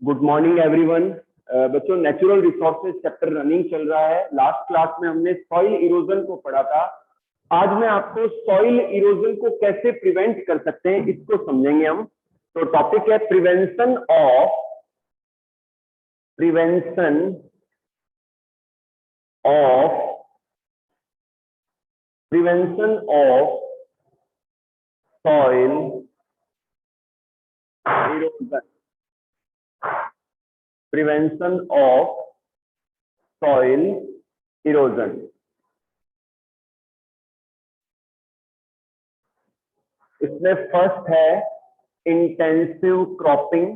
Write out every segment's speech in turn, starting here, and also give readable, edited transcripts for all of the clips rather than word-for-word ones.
Good morning everyone. बच्चों, natural resources chapter running चल रहा है। लास्ट क्लास में हमने सॉइल इरोजन को पढ़ा था। आज मैं आपको सॉइल इरोजन को कैसे प्रिवेंट कर सकते हैं इसको समझेंगे हम। तो टॉपिक है prevention of soil erosion. Prevention of soil erosion. इसमें फर्स्ट है intensive cropping.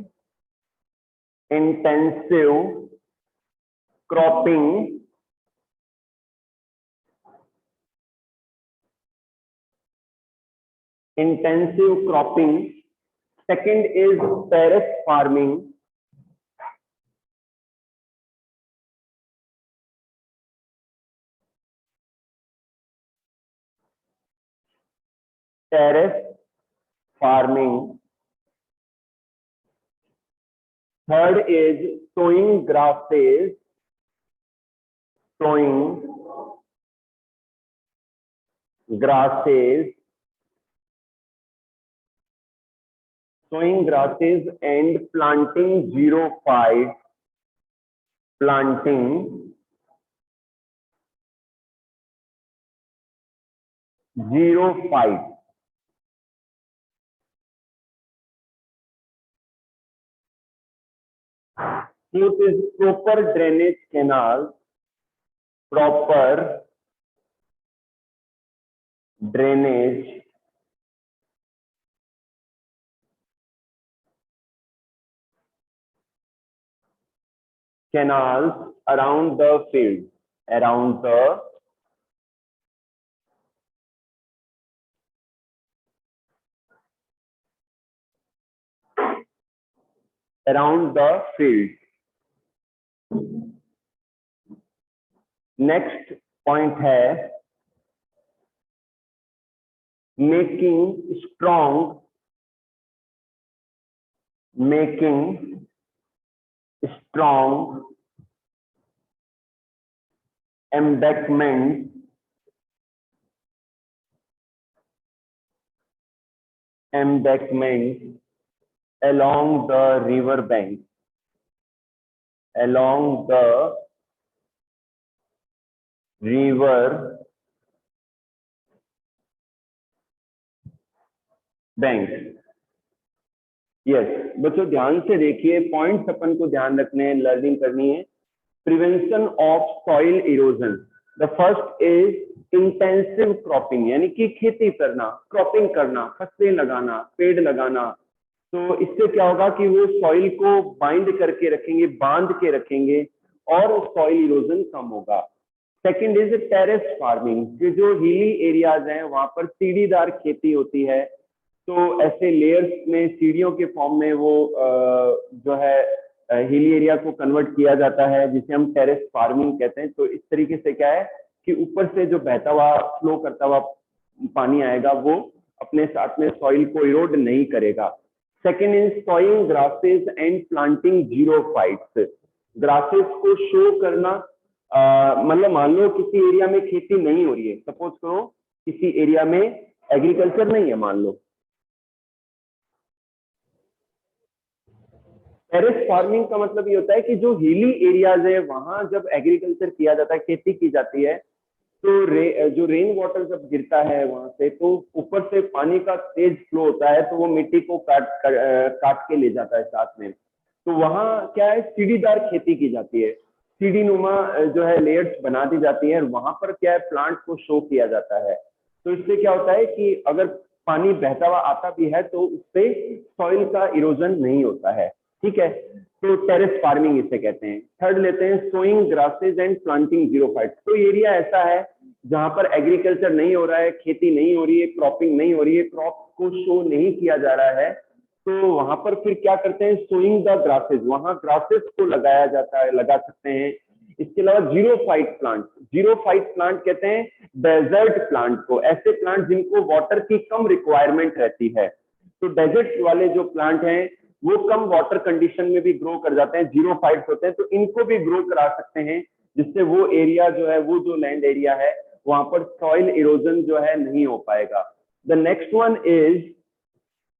Intensive cropping. Second is terrace farming. Third is sowing grasses. And planting xerophytes. Fourth is proper drainage canals. Around the field. Next point है making strong embankments along the river bank. Yes बच्चों, ध्यान से देखिए, points अपन को ध्यान रखने हैं, learning करनी है। Prevention of soil erosion. The first is intensive cropping, यानी कि खेती करना, क्रॉपिंग करना, फसलें लगाना, पेड़ लगाना। तो इससे क्या होगा कि वो सॉइल को बाइंड करके रखेंगे, बांध के रखेंगे और सॉइल इरोजन कम होगा। सेकंड इज टेरेस फार्मिंग, कि जो हिली एरियाज हैं वहां पर सीढ़ीदार खेती होती है। तो ऐसे लेयर्स में सीढ़ियों के फॉर्म में वो जो है हिली एरिया को कन्वर्ट किया जाता है, जिसे हम टेरेस फार्मिंग कहते हैं। तो इस तरीके से क्या है कि ऊपर से जो बहता हुआ, फ्लो करता हुआ पानी आएगा वो अपने साथ में सॉइल को इरोड नहीं करेगा। Second is sawing grasses and planting xerophytes. Grasses को शो करना, मतलब मान लो किसी एरिया में खेती नहीं हो रही है, सपोज करो किसी एरिया में एग्रीकल्चर नहीं है, मान लो। टेरेस फार्मिंग का मतलब ये होता है कि जो हिली एरियाज है वहां जब एग्रीकल्चर किया जाता है, खेती की जाती है, तो जो रेन वाटर जब गिरता है वहां से, तो ऊपर से पानी का तेज फ्लो होता है, तो वो मिट्टी को काट के ले जाता है साथ में। तो वहां क्या है, सीढ़ीदार खेती की जाती है, सीढ़ी नुमा जो है लेयर्स बना दी जाती है, और वहां पर क्या है, प्लांट को शो किया जाता है। तो इससे क्या होता है कि अगर पानी बहता हुआ आता भी है तो उससे सॉइल का इरोजन नहीं होता है। ठीक है, तो टेरेस फार्मिंग इसे कहते हैं। थर्ड लेते हैं sowing grasses and planting xerophytes. तो एरिया ऐसा है जहां पर एग्रीकल्चर नहीं हो रहा है, खेती नहीं हो रही है, क्रॉपिंग नहीं हो रही है, क्रॉप को शो नहीं किया जा रहा है, तो वहां पर फिर क्या करते हैं, सोइंग द ग्रासेस, वहां ग्रासेस को लगाया जाता है, लगा सकते हैं। इसके अलावा जीरोफाइट प्लांट कहते हैं डेजर्ट प्लांट को, ऐसे प्लांट जिनको वाटर की कम रिक्वायरमेंट रहती है। तो डेजर्ट वाले जो प्लांट हैं वो कम वाटर कंडीशन में भी ग्रो कर जाते हैं, जीरोफाइट्स होते हैं, तो इनको भी ग्रो करा सकते हैं, जिससे वो एरिया जो है, वो जो लैंड एरिया है, वहां पर सॉइल इरोजन जो है नहीं हो पाएगा। The next one is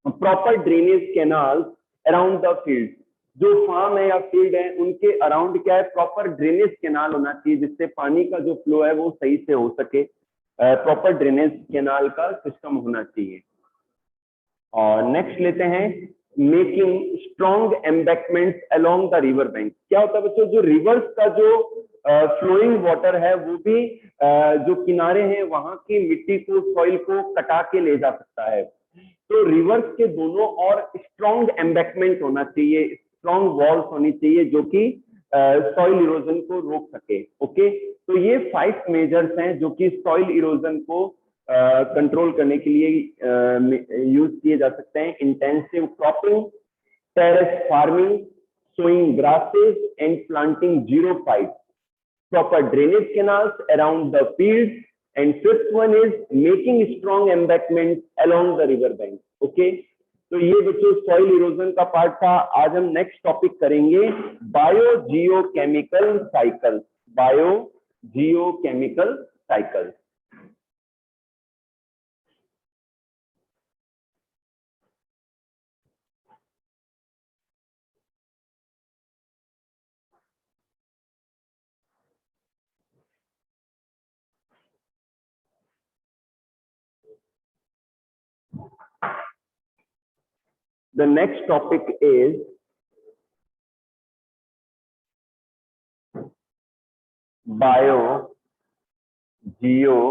proper drainage canal around the field. जो फार्म है या फील्ड है उनके अराउंड क्या है, प्रॉपर ड्रेनेज कैनाल होना चाहिए, जिससे पानी का जो फ्लो है वो सही से हो सके। प्रॉपर ड्रेनेज कैनाल का सिस्टम होना चाहिए। और नेक्स्ट लेते हैं, making strong embankment along the river bank. क्या होता है बच्चों, जो रिवर्स का जो फ्लोइंग वाटर है वो भी जो किनारे हैं वहां की मिट्टी को, सॉइल को कटा के ले जा सकता है। तो रिवर्स के दोनों और स्ट्रॉन्ग एम्बैकमेंट होना चाहिए, स्ट्रॉन्ग वॉल्स होनी चाहिए जो कि सॉइल इरोजन को रोक सके। ओके, तो ये 5 मेजर्स हैं जो कि सॉइल इरोजन को कंट्रोल करने के लिए यूज किए जा सकते हैं। Intensive cropping, terrace farming, sowing grasses and planting xerophyte, proper drainage canals around the fields, and fifth one is making strong embankments along the river bank. Okay, तो ये बच्चों सॉइल इरोजन का पार्ट था। आज हम नेक्स्ट टॉपिक करेंगे bio geochemical cycle. Bio geochemical cycle. The next topic is bio geochemical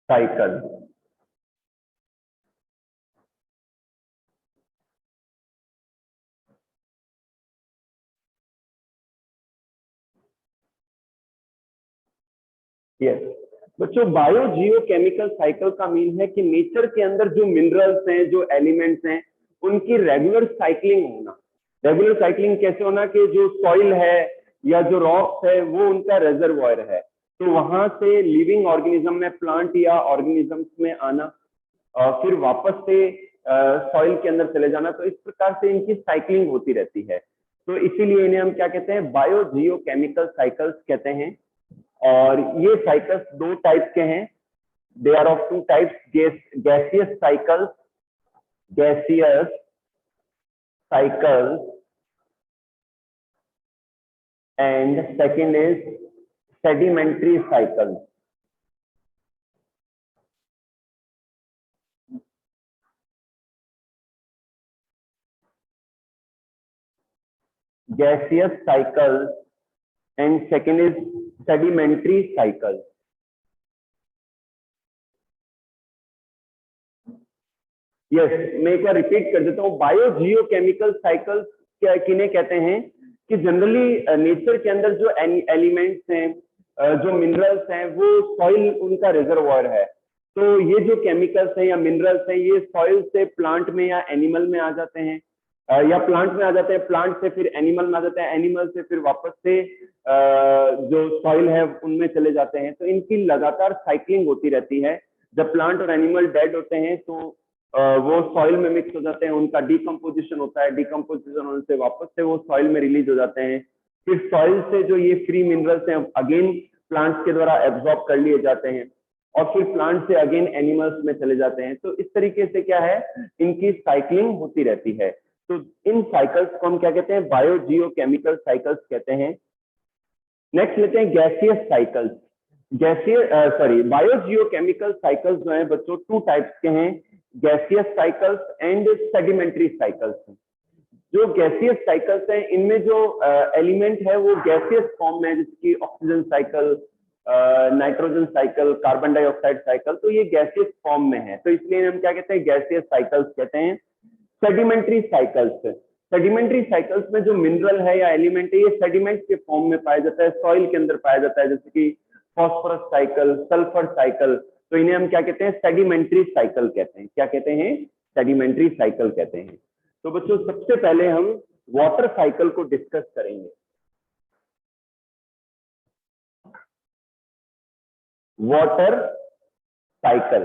cycle। Yes बच्चों, bio geochemical cycle का मीन है कि नेचर के अंदर जो मिनरल्स हैं, जो एलिमेंट्स हैं, उनकी रेगुलर साइकिलिंग होना। रेगुलर साइकिलिंग कैसे होना कि जो सॉइल है या जो रॉक्स है वो उनका रेजर्वॉयर है, तो वहां से लिविंग ऑर्गेनिज्म में, प्लांट या ऑर्गेनिजम्स में आना और फिर वापस से सॉइल के अंदर चले जाना। तो इस प्रकार से इनकी साइकिलिंग होती रहती है, तो इसीलिए इन्हें हम क्या कहते हैं, बायो जियोकेमिकल साइकिल्स कहते हैं। और ये साइकिल्स 2 टाइप के हैं, they are of 2 types, gaseous cycles, gaseous cycles, and second is sedimentary cycle. Gaseous cycle and second is sedimentary cycle. Yes, मैं एक बार रिपीट कर देता हूँ, बायो जियोकेमिकल साइकिल्स किन्हें कहते हैं कि जनरली नेचर के अंदर जो एलिमेंट्स हैं, जो मिनरल्स हैं, वो सॉइल उनका रिजर्वॉयर है। तो ये जो केमिकल्स हैं या मिनरल्स हैं, ये सॉइल से प्लांट में या एनिमल में आ जाते हैं, या प्लांट में आ जाते हैं, प्लांट से फिर एनिमल में आ जाते हैं, एनिमल से फिर वापस से जो सॉइल है उनमें चले जाते हैं। तो इनकी लगातार साइकिलिंग होती रहती है। जब प्लांट और एनिमल डेड होते हैं तो वो सॉइल में मिक्स हो जाते हैं, उनका डिकम्पोजिशन होता है, डिकम्पोजिशन होने से वापस से वो सॉइल में रिलीज हो जाते हैं। फिर सॉइल से जो ये फ्री मिनरल्स हैं अगेन प्लांट्स के द्वारा एब्जॉर्ब कर लिए जाते हैं और फिर प्लांट से अगेन एनिमल्स में चले जाते हैं। तो इस तरीके से क्या है, इनकी साइकिलिंग होती रहती है। तो इन साइकिल्स को हम क्या कहते हैं, बायो जियोकेमिकल साइकिल्स कहते हैं। नेक्स्ट लेते हैं gaseous cycles. Bio geochemical cycles जो है बच्चों 2 टाइप्स के हैं, gaseous cycles and sedimentary cycles. जो गैसियस साइकिल्स हैं इनमें जो एलिमेंट है वो गैसियस फॉर्म में, जैसे कि oxygen cycle, nitrogen cycle, carbon dioxide cycle, तो ये गैसियस फॉर्म में है, तो इसलिए हम क्या कहते हैं, गैसियस साइकिल्स कहते हैं। सेडिमेंट्री साइकिल्स, सेडिमेंट्री साइकिल्स में जो मिनरल है या एलिमेंट है ये सेडिमेंट के फॉर्म में पाया जाता है, सॉइल के अंदर पाया जाता है, जैसे कि फॉस्फोरस साइकिल, सल्फर साइकिल। तो इन्हें हम क्या कहते हैं, सेडिमेंट्री साइकिल कहते हैं। क्या कहते हैं, सेडिमेंट्री साइकिल कहते हैं। तो बच्चों सबसे पहले हम वाटर साइकिल को डिस्कस करेंगे। वाटर साइकिल,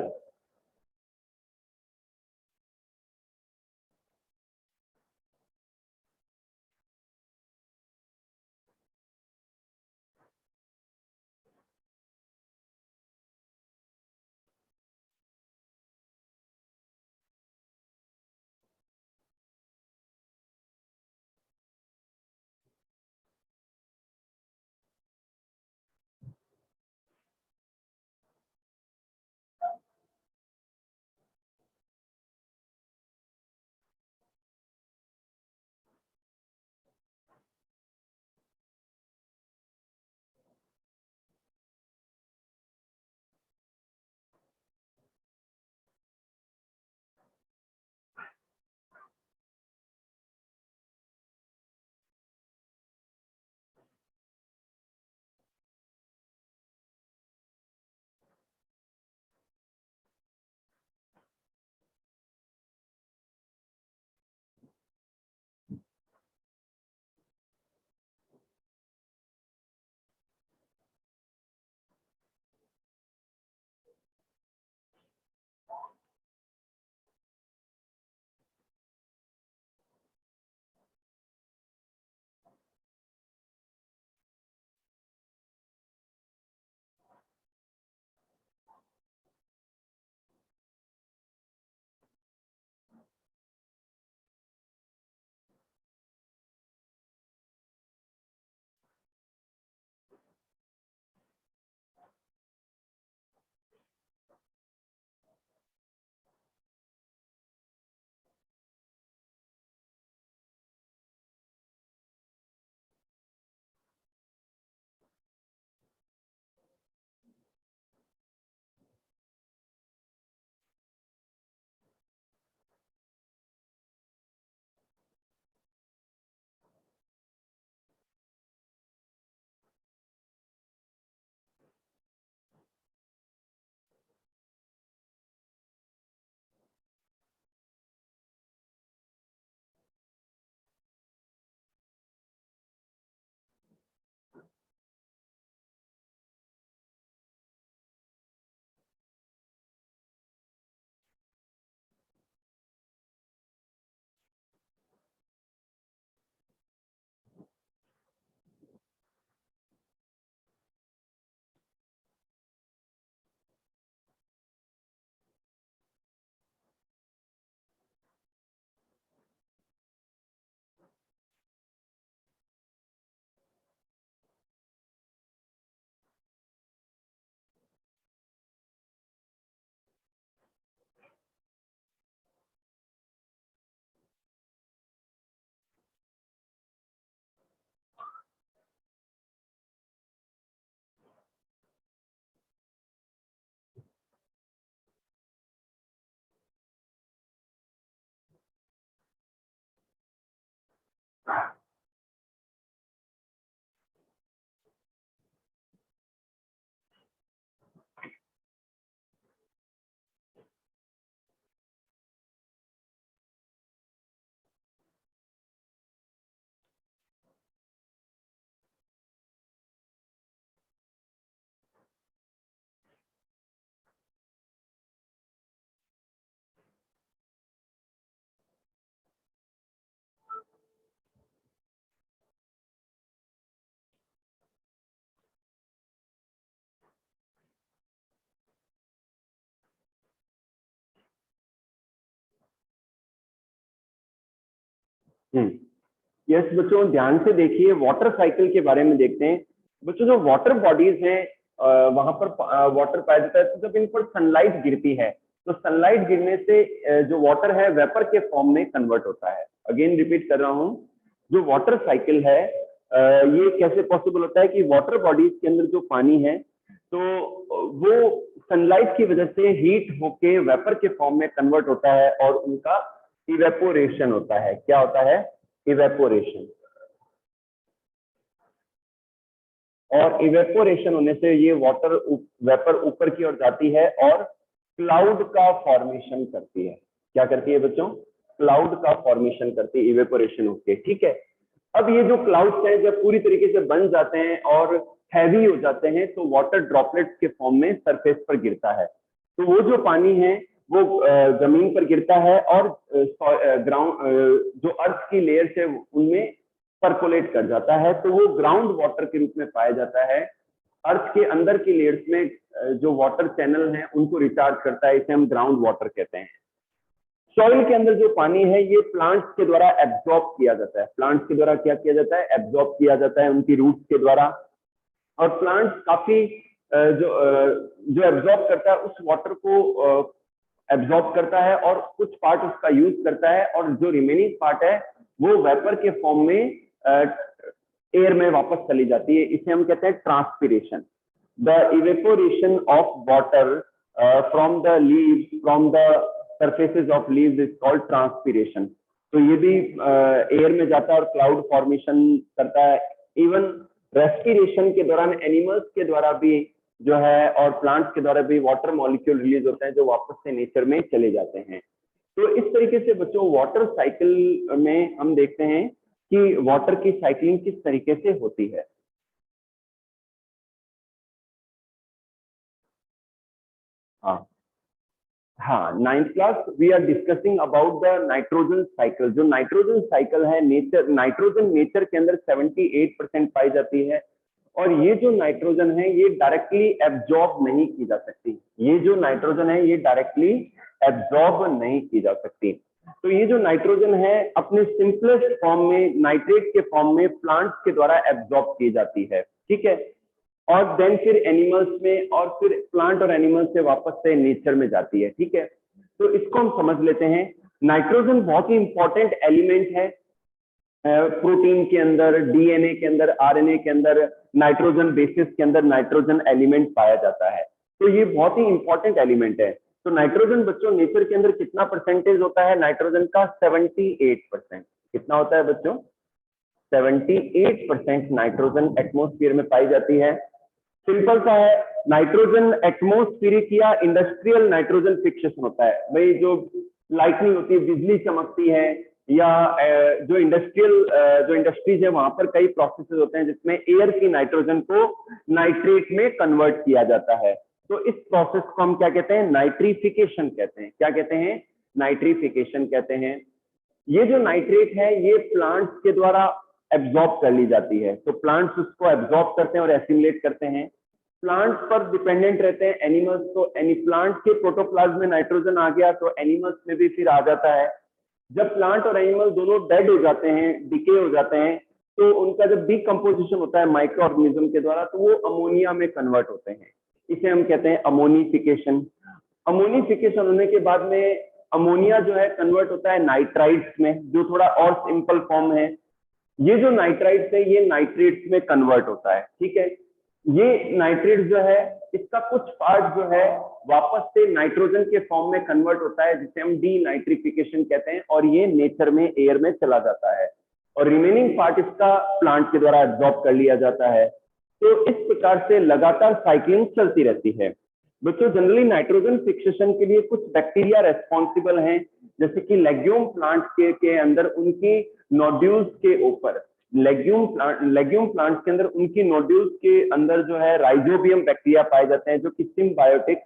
यस बच्चों, ध्यान से देखिए, वाटर साइकिल के बारे में देखते हैं। बच्चों जो वाटर बॉडीज हैं वहां पर वाटर पाया जाता है, तो जब इन पर सनलाइट गिरती है तो सनलाइट गिरने से जो वाटर है वेपर के फॉर्म में कन्वर्ट होता है। अगेन रिपीट कर रहा हूँ, जो वाटर साइकिल है ये कैसे पॉसिबल होता है कि वाटर बॉडीज के अंदर जो पानी है तो वो सनलाइट की वजह से हीट होके वेपर के फॉर्म में कन्वर्ट होता है और उनका इवेपोरेशन होता है। क्या होता है? इवेपोरेशन। और इवेपोरेशन होने से ये वाटर वेपर ऊपर की ओर जाती है और क्लाउड का फॉर्मेशन करती है। क्या करती है बच्चों? क्लाउड का फॉर्मेशन करती है इवेपोरेशन होके। ठीक है, अब ये जो क्लाउड्स हैं जब पूरी तरीके से बन जाते हैं और हैवी हो जाते हैं तो वाटर ड्रॉपलेट्स के फॉर्म में सरफेस पर गिरता है। तो वो जो पानी है वो जमीन पर गिरता है और ग्राउंड जो अर्थ की लेयर्स है उनमें परकोलेट कर जाता है, तो वो ग्राउंड वाटर के रूप में पाया जाता है। अर्थ के अंदर की लेयर्स में जो वाटर चैनल हैं उनको रिचार्ज करता है, इसे हम ग्राउंड वाटर कहते हैं। सॉइल के अंदर जो पानी है ये प्लांट्स के द्वारा एब्जॉर्ब किया जाता है। प्लांट्स के द्वारा क्या किया जाता है? एब्जॉर्ब किया जाता है उनकी रूट्स के द्वारा। और प्लांट्स काफी जो एब्जॉर्ब करता है उस वाटर को एब्जॉर्ब करता है और कुछ पार्ट उसका यूज करता है, और जो रिमेनिंग पार्ट है वो वेपर के फॉर्म में एयर में वापस चली जाती है। इसे हम कहते हैं transpiration. The evaporation of water from the leaves, from the surfaces of leaves is called transpiration. तो ये भी एयर में जाता है और क्लाउड फॉर्मेशन करता है। इवन रेस्पिरेशन के दौरान एनिमल्स के द्वारा भी जो है और प्लांट्स के द्वारा भी वाटर मॉलिक्यूल रिलीज होते हैं जो वापस से नेचर में चले जाते हैं। तो इस तरीके से बच्चों वाटर साइकिल में हम देखते हैं कि वाटर की साइकिलिंग किस तरीके से होती है। हाँ, 9th class we are discussing about the nitrogen cycle. जो नाइट्रोजन साइकिल है, नेचर नाइट्रोजन नेचर के अंदर 78% पाई जाती है, और ये जो नाइट्रोजन है ये डायरेक्टली एब्जॉर्ब नहीं की जा सकती। ये जो नाइट्रोजन है ये डायरेक्टली एब्जॉर्ब नहीं की जा सकती। तो ये जो नाइट्रोजन है अपने सिंपलेस्ट फॉर्म में नाइट्रेट के फॉर्म में प्लांट्स के द्वारा एब्जॉर्ब की जाती है। ठीक है, और देन फिर एनिमल्स में और फिर प्लांट और एनिमल्स से वापस से नेचर में जाती है। ठीक है, तो इसको हम समझ लेते हैं। नाइट्रोजन बहुत ही इंपॉर्टेंट एलिमेंट है प्रोटीन के अंदर, डीएनए के अंदर, आरएनए के अंदर, नाइट्रोजन बेसिस के अंदर नाइट्रोजन एलिमेंट पाया जाता है। तो ये बहुत ही इंपॉर्टेंट एलिमेंट है। तो नाइट्रोजन बच्चों नेचर के अंदर कितना परसेंटेज होता है नाइट्रोजन का? 78%। कितना होता है बच्चों? 78% नाइट्रोजन एटमॉस्फेयर में पाई जाती है। सिंपल सा है, नाइट्रोजन एटमॉस्फेरिक या इंडस्ट्रियल नाइट्रोजन फिक्सेशन होता है। भाई जो लाइटनिंग होती है, बिजली चमकती है, या जो इंडस्ट्रीज है वहां पर कई प्रोसेसेस होते हैं जिसमें एयर की नाइट्रोजन को नाइट्रेट में कन्वर्ट किया जाता है। तो इस प्रोसेस को हम क्या कहते हैं? नाइट्रिफिकेशन कहते हैं। क्या कहते हैं? नाइट्रिफिकेशन कहते हैं। ये जो नाइट्रेट है ये प्लांट्स के द्वारा एब्जॉर्ब कर ली जाती है। तो प्लांट्स उसको एब्जॉर्ब करते हैं और एसिमुलेट करते हैं। प्लांट्स पर डिपेंडेंट रहते हैं एनिमल्स। तो एनी प्लांट के प्रोटोप्लाज्म में नाइट्रोजन आ गया तो एनिमल्स में भी फिर आ जाता है। जब प्लांट और एनिमल दोनों डेड हो जाते हैं, डिके हो जाते हैं, तो उनका जब डिकम्पोजिशन होता है माइक्रो ऑर्गेनिज्म के द्वारा तो वो अमोनिया में कन्वर्ट होते हैं। इसे हम कहते हैं अमोनिफिकेशन। अमोनिफिकेशन होने के बाद में अमोनिया जो है कन्वर्ट होता है नाइट्राइट्स में, जो थोड़ा और सिंपल फॉर्म है। ये जो नाइट्राइट्स है ये नाइट्रेट्स में कन्वर्ट होता है। ठीक है, ये नाइट्रेट जो है इसका कुछ पार्ट जो है वापस से नाइट्रोजन के फॉर्म में कन्वर्ट होता है जिसे हम डीनाइट्रिफिकेशन कहते हैं, और ये नेचर में एयर में चला जाता है और रिमेनिंग पार्ट इसका प्लांट के द्वारा एब्जॉर्ब कर लिया जाता है। तो इस प्रकार से लगातार साइक्लिंग चलती रहती है। बच्चों जनरली नाइट्रोजन फिक्सेशन के लिए कुछ बैक्टीरिया रेस्पॉन्सिबल हैं, जैसे कि लेग्यूम प्लांट के अंदर उनकी नोड्यूल्स के ऊपर, लेग्यूम प्लांट्स के अंदर उनकी नोड्यूल्स के अंदर जो है राइजोबियम बैक्टीरिया पाए जाते हैं जो कि सिम्बायोटिक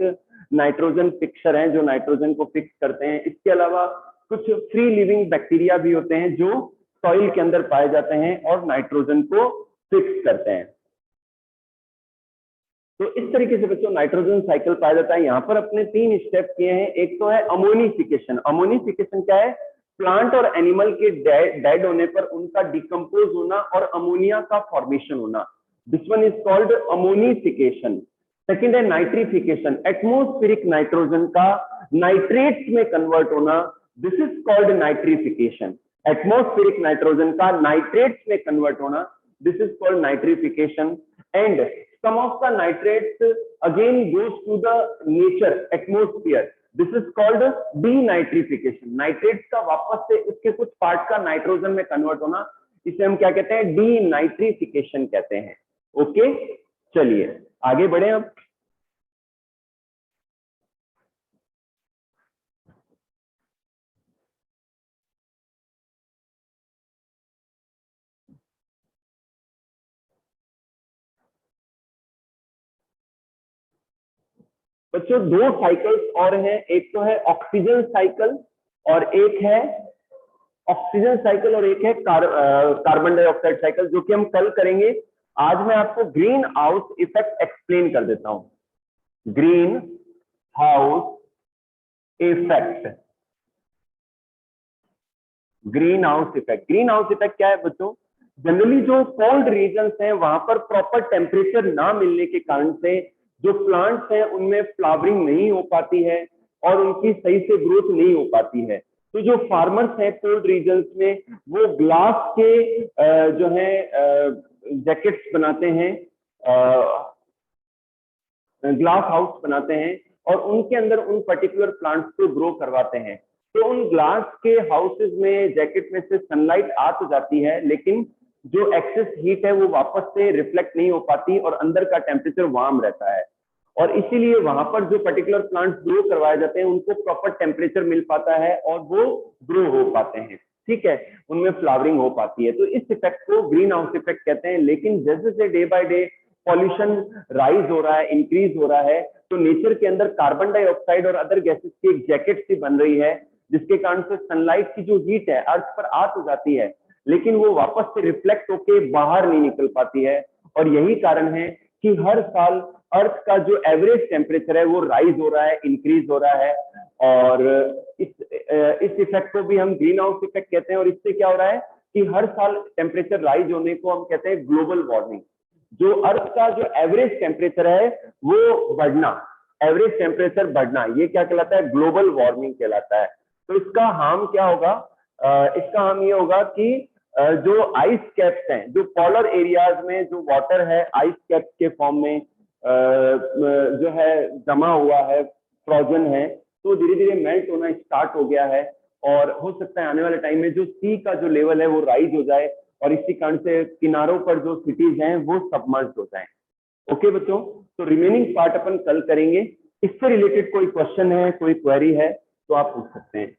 नाइट्रोजन फिक्सर हैं, जो नाइट्रोजन को फिक्स करते हैं। इसके अलावा कुछ फ्री लिविंग बैक्टीरिया भी होते हैं जो सॉइल के अंदर पाए जाते हैं और नाइट्रोजन को फिक्स करते हैं। तो इस तरीके से बच्चों नाइट्रोजन साइकिल पाया जाता है। यहाँ पर अपने 3 स्टेप किए हैं। एक तो है अमोनिफिकेशन। अमोनिफिकेशन क्या है? प्लांट और एनिमल के डेड होने पर उनका डिकम्पोज होना और अमोनिया का फॉर्मेशन होना, this one is called ammonification. Second है नाइट्रिफिकेशन, एटमोस्फेरिक नाइट्रोजन का नाइट्रेट्स में कन्वर्ट होना, this is called nitrification. Atmospheric nitrogen का नाइट्रेट्स में कन्वर्ट होना, this is called nitrification. And some of the nitrates again goes to the nature atmosphere, this is called denitrification। Nitrates का वापस से इसके कुछ पार्ट का नाइट्रोजन में कन्वर्ट होना, इसे हम क्या कहते हैं, डीनाइट्रिफिकेशन कहते हैं। ओके, चलिए आगे बढ़े अब। बच्चों दो साइकिल्स और हैं, एक तो है ऑक्सीजन साइकिल और एक है ऑक्सीजन साइकिल और एक है कार्बन डाइऑक्साइड साइकिल, जो कि हम कल करेंगे। आज मैं आपको ग्रीन हाउस इफेक्ट एक्सप्लेन कर देता हूं। Green house effect, green house effect, green house effect क्या है बच्चों? जनरली जो कोल्ड रीजन्स हैं वहां पर प्रॉपर टेम्परेचर ना मिलने के कारण से जो प्लांट्स हैं उनमें फ्लावरिंग नहीं हो पाती है और उनकी सही से ग्रोथ नहीं हो पाती है। तो जो फार्मर्स हैं कोल्ड रीजन्स में वो ग्लास के जो है जैकेट्स बनाते हैं, ग्लास हाउस बनाते हैं और उनके अंदर उन पर्टिकुलर प्लांट्स को ग्रो करवाते हैं। तो उन ग्लास के हाउसेस में जैकेट में से सनलाइट आ तो जाती है, लेकिन जो एक्सेस हीट है वो वापस से रिफ्लेक्ट नहीं हो पाती और अंदर का टेम्परेचर वार्म रहता है, और इसीलिए वहां पर जो पर्टिकुलर प्लांट्स ग्रो करवाए जाते हैं उनको प्रॉपर टेम्परेचर मिल पाता है और वो ग्रो हो पाते हैं, ठीक है, उनमें फ्लावरिंग हो पाती है। तो इस इफेक्ट को ग्रीन हाउस इफेक्ट कहते हैं। लेकिन जैसे जैसे day by day pollution rise हो रहा है, इंक्रीज हो रहा है, तो नेचर के अंदर कार्बन डाइऑक्साइड और अदर गैसेस की एक जैकेट सी बन रही है, जिसके कारण से सनलाइट की जो हीट है अर्थ पर आ तो जाती है, लेकिन वो वापस से रिफ्लेक्ट होके बाहर नहीं निकल पाती है। और यही कारण है कि हर साल अर्थ का जो एवरेज टेम्परेचर है वो राइज हो रहा है, इंक्रीज हो रहा है, और इस इफेक्ट को भी हम ग्रीन हाउस इफेक्ट कहते हैं। और इससे क्या हो रहा है कि हर साल टेम्परेचर राइज होने को हम कहते हैं ग्लोबल वार्मिंग। जो अर्थ का जो एवरेज टेम्परेचर है वो बढ़ना, एवरेज टेम्परेचर बढ़ना, ये क्या कहलाता है? ग्लोबल वार्मिंग कहलाता है। तो इसका हार्म क्या होगा? इसका हार्म ये होगा कि जो आइस कैप्स हैं, जो पोलर एरियाज में जो वाटर है आइस कैप्स के फॉर्म में जो है जमा हुआ है, फ्रोजन है, तो धीरे धीरे मेल्ट होना स्टार्ट हो गया है। और हो सकता है आने वाले टाइम में जो सी का जो लेवल है वो राइज हो जाए और इसी कारण से किनारों पर जो सिटीज हैं वो सबमर्ज हो जाए। ओके बच्चों, तो रिमेनिंग पार्ट अपन कल करेंगे। इससे रिलेटेड कोई क्वेश्चन है, कोई क्वेरी है तो आप पूछ सकते हैं।